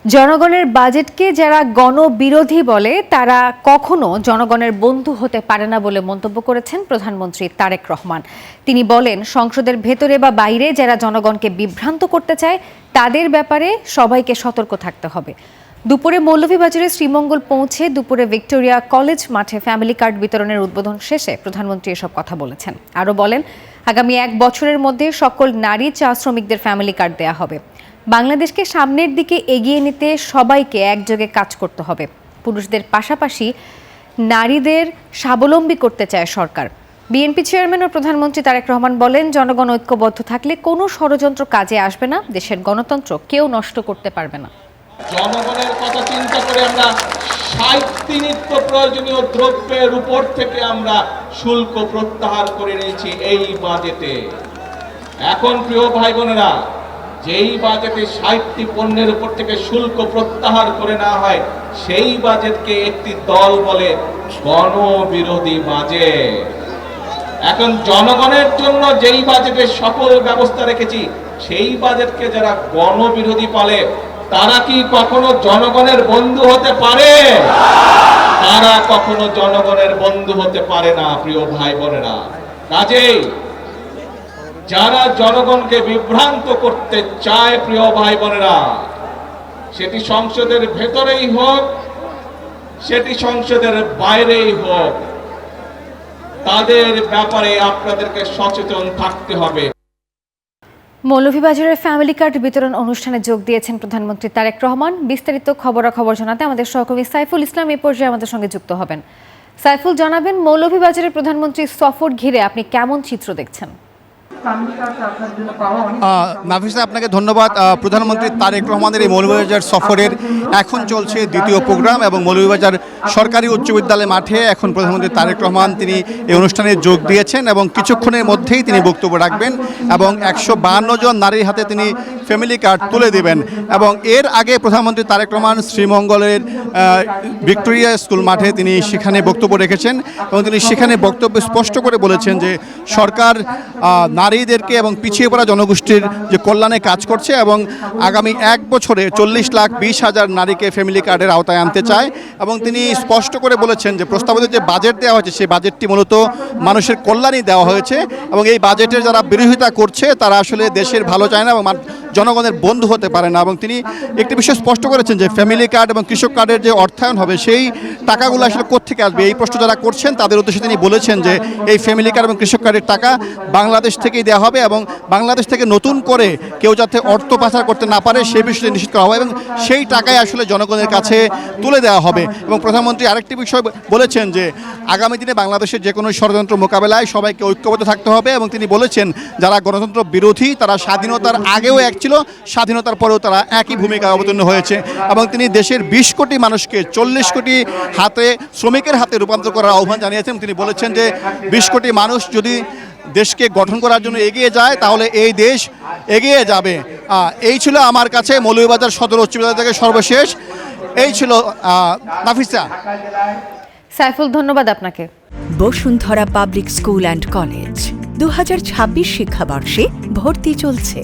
জনগণের বাজেটকে যারা গণবিরোধী বলে তারা কখনো জনগণের বন্ধু হতে পারে না বলে মন্তব্য করেছেন প্রধানমন্ত্রী তারেক রহমান। তিনি বলেন, সংসদের ভেতরে বা বাইরে যারা জনগণকে বিভ্রান্ত করতে চায় তাদের ব্যাপারে সবাইকে সতর্ক থাকতে হবে। দুপুরে মৌলভীবাজারে শ্রীমঙ্গল পৌঁছে দুপুরে ভিক্টোরিয়া কলেজ মাঠে ফ্যামিলি কার্ড বিতরণের উদ্বোধন শেষে প্রধানমন্ত্রী এসব কথা বলেছেন। আরও বলেন, আগামী 1 বছরের মধ্যে সকল নারী চা শ্রমিকদের ফ্যামিলি কার্ড দেয়া হবে। বাংলাদেশকে সামনের দিকে এগিয়ে নিতে সবাইকে একযোগে কাজ করতে হবে। পুরুষদের পাশাপাশি নারীদের স্বাবলম্বী করতে চায় সরকার। বিএনপি চেয়ারম্যান ও প্রধানমন্ত্রী তারেক রহমান বলেন, জনগণ ঐক্যবদ্ধ থাকলে কোনো ষড়যন্ত্র কাজে আসবে না, দেশের গণতন্ত্র কেউ নষ্ট করতে পারবে না। জনগণের কথা চিন্তা করে আমরা 60টি নিত্য প্রয়োজনীয় দ্রব্যের উপর থেকে আমরা শুল্ক প্রত্যাহার করে নিয়েছি এই বাজেটে। এখন প্রিয় ভাই বোনেরা, যেই বাজেটে 60টি পণ্যের উপর থেকে শুল্ক প্রত্যাহার করে না হয়, সেই বাজেটকে একটি দল বলে গণবিরোধী বাজেট। এখন জনগণের জন্য যেই বাজেটের সকল ব্যবস্থা রেখেছি, সেই বাজেটকে যারা গণবিরোধী বলে তারা কি কখনো জনগণের বন্ধু হতে পারে? তারা কখনো জনগণের বন্ধু হতে পারে না প্রিয় ভাই বোনেরা। কাজেই যারা জনগণকে বিভ্রান্ত করতে চায় প্রিয় ভাই বোনেরা, সেটি সংসদের ভেতরেই হোক, সেটি সংসদের বাইরেই হোক, তাদের ব্যাপারে আপনাদেরকে সচেতন থাকতে হবে। মৌলভীবাজারের ফ্যামিলি কার্ড বিতরণ অনুষ্ঠানে যোগ দিয়েছেন প্রধানমন্ত্রী তারেক রহমান। বিস্তারিত খবরাখবর জানাতে আমাদের সহকর্মী সাইফুল ইসলাম এই পর্যায়ে আমাদের সঙ্গে যুক্ত হবেন। সাইফুল, জানাবেন মৌলভীবাজারের প্রধানমন্ত্রী সফর ঘিরে আপনি কেমন চিত্র দেখছেন? নাফিসা, আপনাকে ধন্যবাদ। প্রধানমন্ত্রী তারেক রহমানের এই মৌলভীবাজার সফরের এখন চলছে দ্বিতীয় প্রোগ্রাম এবং মৌলভীবাজার সরকারি উচ্চ বিদ্যালয় মাঠে এখন প্রধানমন্ত্রী তারেক রহমান তিনি এই অনুষ্ঠানে যোগ দিয়েছেন এবং কিছুক্ষণের মধ্যেই তিনি বক্তব্য রাখবেন এবং 152 জন নারীর হাতে তিনি ফ্যামিলি কার্ড তুলে দেবেন। এবং এর আগে প্রধানমন্ত্রী তারেক রহমান শ্রীমঙ্গলের ভিক্টোরিয়া স্কুল মাঠে তিনি সেখানে বক্তব্য রেখেছেন এবং তিনি সেখানে বক্তব্য স্পষ্ট করে বলেছেন যে সরকার নারীদেরকে এবং পিছিয়ে পড়া জনগোষ্ঠীর যে কল্যাণে কাজ করছে এবং আগামী 1 বছরে 40,20,000 নারীকে ফ্যামিলি কার্ডের আওতায় আনতে চায়। এবং তিনি স্পষ্ট করে বলেছেন যে প্রস্তাবিত যে বাজেট দেওয়া হয়েছে সেই বাজেটটি মূলত মানুষের কল্যাণই দেওয়া হয়েছে এবং এই বাজেটের যারা বিরোধিতা করছে তারা আসলে দেশের ভালো চায় না এবং জনগণের বন্ধু হতে পারে না। এবং তিনি একটি বিষয় স্পষ্ট করেছেন যে ফ্যামিলি কার্ড এবং কৃষক কার্ডের যে অর্থায়ন হবে সেই টাকাগুলো আসলে কোত্থেকে আসবে, এই প্রশ্ন যারা করছেন তাদের উদ্দেশ্যে তিনি বলেছেন যে এই ফ্যামিলি কার্ড এবং কৃষক কার্ডের টাকা বাংলাদেশ থেকেই দেওয়া হবে এবং বাংলাদেশ থেকে নতুন করে কেউ যাতে অর্থ পাচার করতে না পারে সেই বিষয়টি নিশ্চিত করা হবে এবং সেই টাকাই আসলে জনগণের কাছে তুলে দেওয়া হবে। এবং প্রধানমন্ত্রী আরেকটি বিষয় বলেছেন যে আগামী দিনে বাংলাদেশের যে কোনো ষড়যন্ত্র মোকাবেলায় সবাইকে ঐক্যবদ্ধ থাকতে হবে এবং তিনি বলেছেন যারা গণতন্ত্র বিরোধী তারা স্বাধীনতার আগেও এক ছিল, স্বাধীনতার পরেও তারা একই ভূমিকায় অবতীর্ণ হয়েছে এবং তিনি দেশের 20 কোটি মানুষকে 40 কোটি শ্রমিকের হাতে রূপান্তর করার আহ্বান জানিয়েছেন। তিনি বলেছেন যে 20 কোটি মানুষ যদি দেশকে গঠন করার জন্য এগিয়ে যায় তাহলে এই দেশ এগিয়ে যাবে। এই ছিল আমার কাছে মৌলভীবাজার সদর উচ্চ বিদ্যালয় থেকে সর্বশেষ। এই ছিল নাফিসা। সাইফুল, ধন্যবাদ আপনাকে। Bashundhara public school and college 2026 শিক্ষাবর্ষে ভর্তি চলছে।